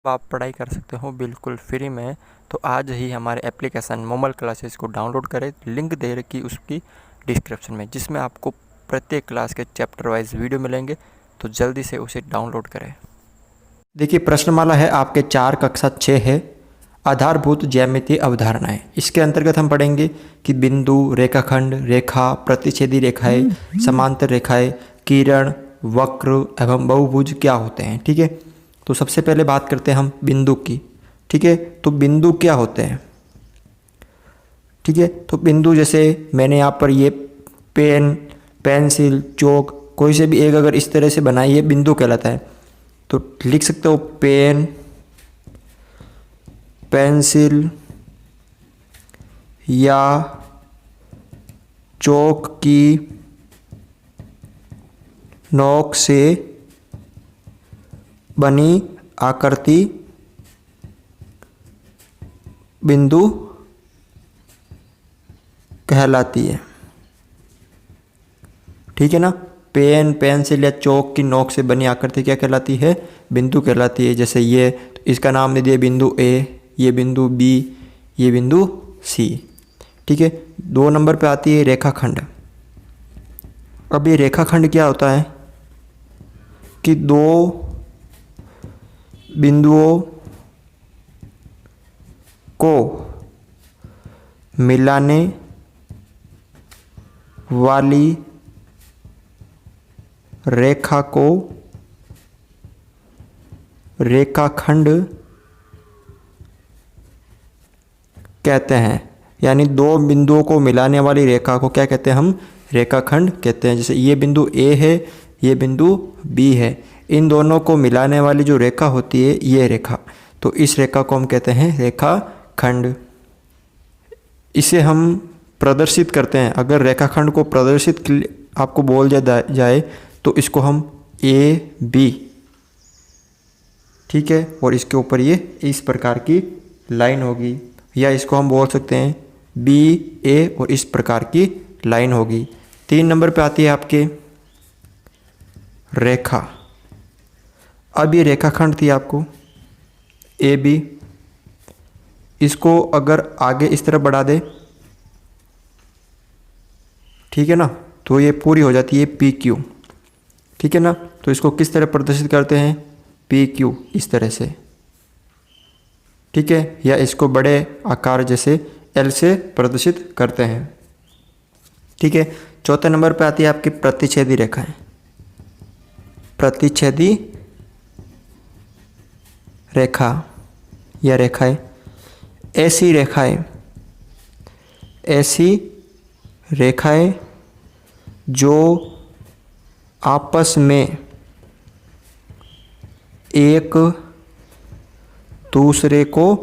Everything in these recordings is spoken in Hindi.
आप पढ़ाई कर सकते हो बिल्कुल फ्री में। तो आज ही हमारे एप्लीकेशन मोमल क्लासेस को डाउनलोड करें। लिंक दे रखी उसकी डिस्क्रिप्शन में, जिसमें आपको प्रत्येक क्लास के चैप्टर वाइज वीडियो मिलेंगे। तो जल्दी से उसे डाउनलोड करें। देखिए प्रश्नमाला है आपके 4 कक्षा 6 है, आधारभूत ज्यामितीय अवधारणाएं। इसके अंतर्गत हम पढ़ेंगे कि बिंदु, रेखाखंड, रेखा, प्रतिच्छेदी रेखाएं, समांतर रेखाएं, किरण, वक्र एवं बहुभुज क्या होते हैं। ठीक है, तो सबसे पहले बात करते हैं हम बिंदु की। ठीक है, तो बिंदु क्या होते हैं। ठीक है, तो बिंदु जैसे मैंने यहाँ पर ये पेन, पेंसिल, चौक कोई से भी एक अगर इस तरह से बनाई है बिंदु कहलाता है। तो लिख सकते हो पेन, पेंसिल या चौक की नोक से बनी आकृति बिंदु कहलाती है। ठीक है ना, पेन, पेंसिल या चौक की नोक से बनी आकृति क्या कहलाती है, बिंदु कहलाती है। जैसे ये, तो इसका नाम दे दिया बिंदु ए, ये बिंदु बी, ये बिंदु सी। ठीक है, 2 नंबर पे आती है रेखाखंड। अब ये रेखाखंड क्या होता है कि 2 बिंदुओं को मिलाने वाली रेखा को रेखाखंड कहते हैं। यानी 2 बिंदुओं को मिलाने वाली रेखा को क्या कहते हैं, हम रेखाखंड कहते हैं। जैसे ये बिंदु ए है, ये बिंदु बी है, इन दोनों को मिलाने वाली जो रेखा होती है ये रेखा, तो इस रेखा को हम कहते हैं रेखाखंड। इसे हम प्रदर्शित करते हैं। अगर रेखाखंड को प्रदर्शित आपको बोल जाए तो इसको हम ए बी, ठीक है, और इसके ऊपर ये इस प्रकार की लाइन होगी, या इसको हम बोल सकते हैं बी ए और इस प्रकार की लाइन होगी। 3 नंबर पे आती है आपके रेखा। अब ये रेखाखंड थी आपको ए बी, इसको अगर आगे इस तरफ बढ़ा दे, ठीक है ना, तो ये पूरी हो जाती है पी क्यू। ठीक है ना, तो इसको किस तरह प्रदर्शित करते हैं, पी क्यू इस तरह से। ठीक है, या इसको बड़े आकार जैसे एल से प्रदर्शित करते हैं। ठीक है, 4 नंबर पे आती है आपकी प्रतिच्छेदी रेखाएं। प्रतिच्छेदी रेखा या रेखाएं, ऐसी रेखाएं, ऐसी रेखाएं जो आपस में एक दूसरे को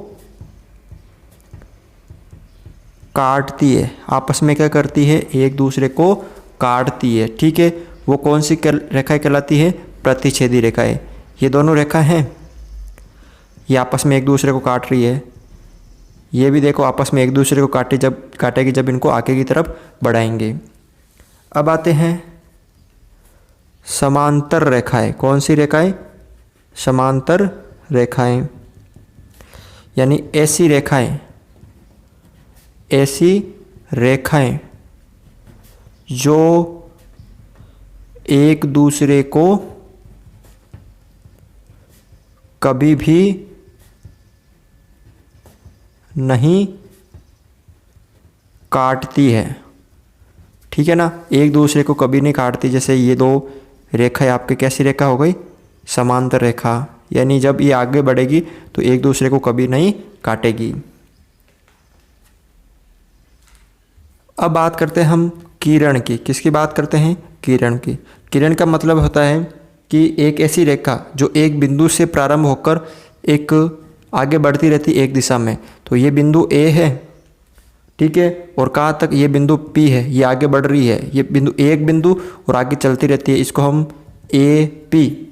काटती है। आपस में क्या करती है, एक दूसरे को काटती है। ठीक है, वो कौन सी रेखाएं कहलाती है, प्रतिच्छेदी रेखाएं। ये दोनों रेखा हैं, ये आपस में एक दूसरे को काट रही है। ये भी देखो आपस में एक दूसरे को काटेगी जब इनको आगे की तरफ बढ़ाएंगे। अब आते हैं समांतर रेखाएं। कौन सी रेखाएं, समांतर रेखाएं, यानी ऐसी रेखाएं, ऐसी रेखाएं जो एक दूसरे को कभी भी नहीं काटती है। ठीक है ना, एक दूसरे को कभी नहीं काटती। जैसे ये 2 रेखाएं आपके कैसी रेखा हो गई, समांतर रेखा, यानी जब ये आगे बढ़ेगी तो एक दूसरे को कभी नहीं काटेगी। अब बात करते हैं हम किरण की। किसकी बात करते हैं, किरण की। किरण का मतलब होता है कि एक ऐसी रेखा जो एक बिंदु से प्रारंभ होकर एक आगे बढ़ती रहती एक दिशा में। तो ये बिंदु ए है, ठीक है, और कहाँ तक, ये बिंदु पी है, ये आगे बढ़ रही है। ये बिंदु एक बिंदु और आगे चलती रहती है, इसको हम ए पी,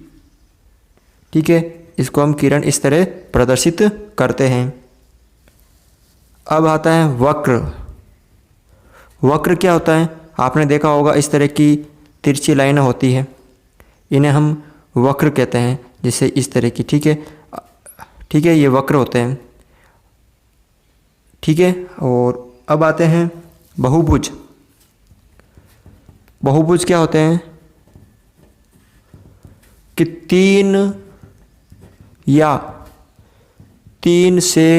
ठीक है, इसको हम किरण इस तरह प्रदर्शित करते हैं। अब आता है वक्र। वक्र क्या होता है, आपने देखा होगा इस तरह की तिरछी लाइनें होती है, इन्हें हम वक्र कहते हैं। जैसे इस तरह की, ठीक है, ठीक है, ये वक्र होते हैं। ठीक है, और अब आते हैं बहुभुज। बहुभुज क्या होते हैं कि 3 या 3 से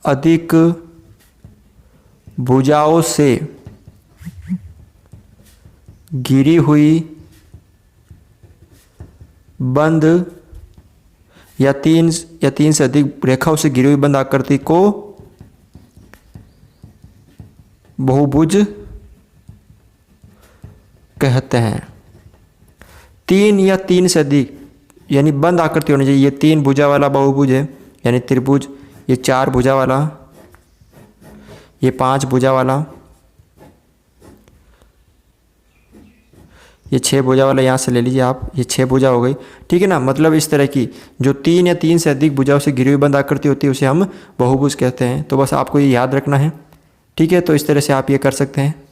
अधिक भुजाओं से घिरी हुई बंद या तीन से अधिक रेखाओं से घिरी हुई बंद आकृति को बहुभुज कहते हैं। 3 या 3 से अधिक यानी बंद आकृति होनी चाहिए। ये 3 भुजा वाला बहुभुज है यानी त्रिभुज, ये 4 भुजा वाला, ये 5 भुजा वाला, ये 6 भुजा वाला, यहाँ से ले लीजिए आप, ये 6 भुजा हो गई। ठीक है ना, मतलब इस तरह की जो 3 या 3 से अधिक भुजाओं से घिरी हुई बंद आकृति होती है उसे हम बहुभुज कहते हैं। तो बस आपको ये याद रखना है। ठीक है, तो इस तरह से आप ये कर सकते हैं।